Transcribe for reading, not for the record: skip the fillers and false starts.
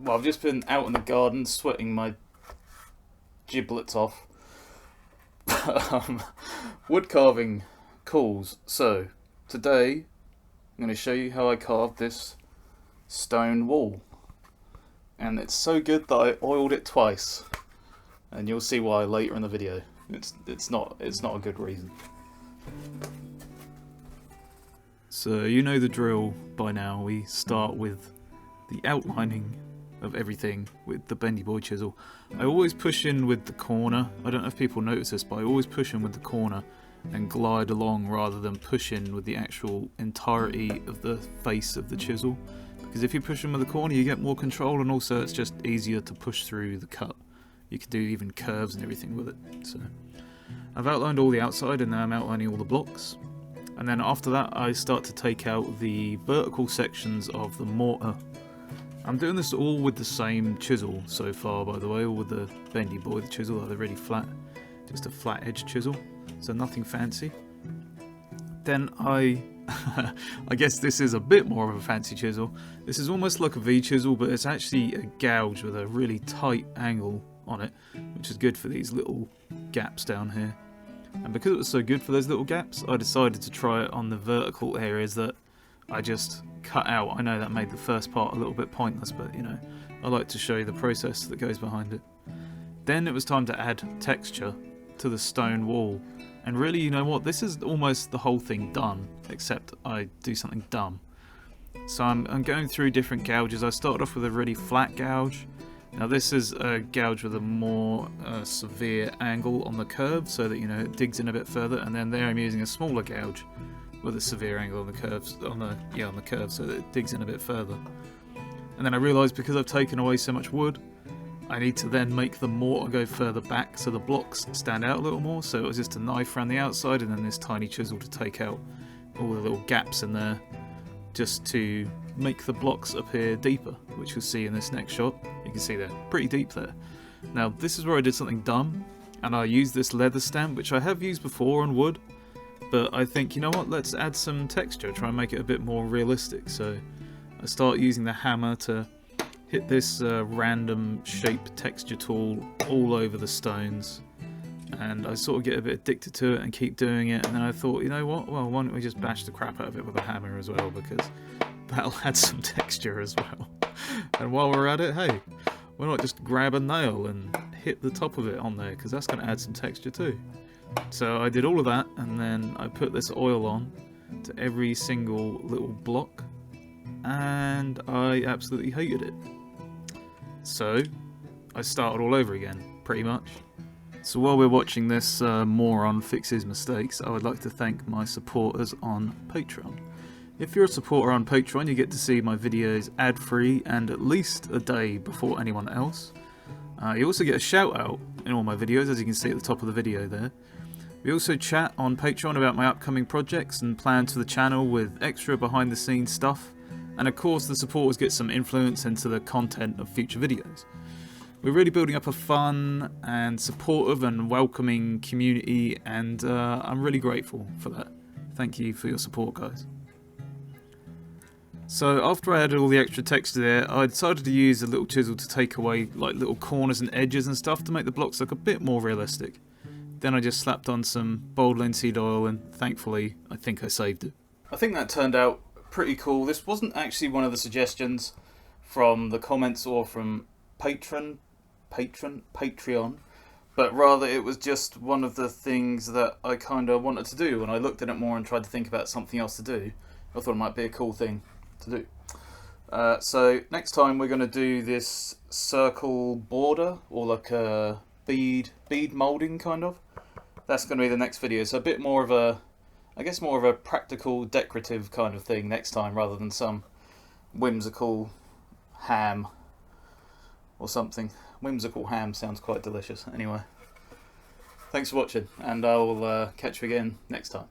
Well, I've just been out in the garden sweating my giblets off. Wood carving calls. So, today I'm going to show you how I carved this stone wall. And it's so good that I oiled it twice. And you'll see why later in the video. It's not a good reason. So you know the drill by now. We start with the outlining of everything with the bendy boy chisel. I always push in with the corner. I don't know if people notice this, but I always push in with the corner and glide along rather than push in with the actual entirety of the face of the chisel. Because if you push in with the corner, you get more control, and also it's just easier to push through the cut. You can do even curves and everything with it. So I've outlined all the outside, and now I'm outlining all the blocks. And then after that, I start to take out the vertical sections of the mortar. I'm doing this all with the same chisel so far, by the way, all with the bendy boy, the chisel, like they're really flat, just a flat edge chisel, so nothing fancy. Then I guess this is a bit more of a fancy chisel. This is almost like a V chisel, but it's actually a gouge with a really tight angle on it, which is good for these little gaps down here. And because it was so good for those little gaps, I decided to try it on the vertical areas that I just cut out. I know that made the first part a little bit pointless, but you know, I like to show you the process that goes behind it. Then it was time to add texture to the stone wall. And really, you know what, this is almost the whole thing done, except I do something dumb. So I'm going through different gouges. I started off with a really flat gouge. Now this is a gouge with a more severe angle on the curve, so that, you know, it digs in a bit further. And then there I'm using a smaller gouge with a severe angle on the curves, on the curve, so that it digs in a bit further. And then I realised, because I've taken away so much wood, I need to then make the mortar go further back so the blocks stand out a little more. So it was just a knife around the outside and then this tiny chisel to take out all the little gaps in there, just to make the blocks appear deeper, which you'll see in this next shot. You can see they're pretty deep there. Now this is where I did something dumb, and I used this leather stamp, which I have used before on wood, but I think, you know what, let's add some texture, try and make it a bit more realistic. So I start using the hammer to hit this random shape texture tool all over the stones, and I sort of get a bit addicted to it and keep doing it. And then I thought, you know what, well, why don't we just bash the crap out of it with a hammer as well, because that'll add some texture as well. And while we're at it, hey, why not just grab a nail and hit the top of it on there, because that's going to add some texture too. So I did all of that, and then I put this oil on to every single little block, and I absolutely hated it. So I started all over again, pretty much. So while we're watching this moron fix his mistakes, I would like to thank my supporters on Patreon. If you're a supporter on Patreon, you get to see my videos ad-free and at least a day before anyone else. You also get a shout out in all my videos, as you can see at the top of the video there. We also chat on Patreon about my upcoming projects and plans for the channel with extra behind the scenes stuff. And of course, the supporters get some influence into the content of future videos. We're really building up a fun and supportive and welcoming community, and I'm really grateful for that. Thank you for your support, guys. So after I added all the extra texture there, I decided to use a little chisel to take away like little corners and edges and stuff to make the blocks look a bit more realistic. Then I just slapped on some bold linseed oil, and thankfully I think I saved it. I think that turned out pretty cool. This wasn't actually one of the suggestions from the comments or from Patreon, but rather it was just one of the things that I kind of wanted to do. When I looked at it more and tried to think about something else to do, I thought it might be a cool thing to do. So next time we're going to do this circle border, or like a bead moulding kind of. That's going to be the next video. So a bit more of a, I guess more of a practical decorative kind of thing next time, rather than some whimsical ham or something. Whimsical ham sounds quite delicious. Anyway, thanks for watching, and I'll catch you again next time.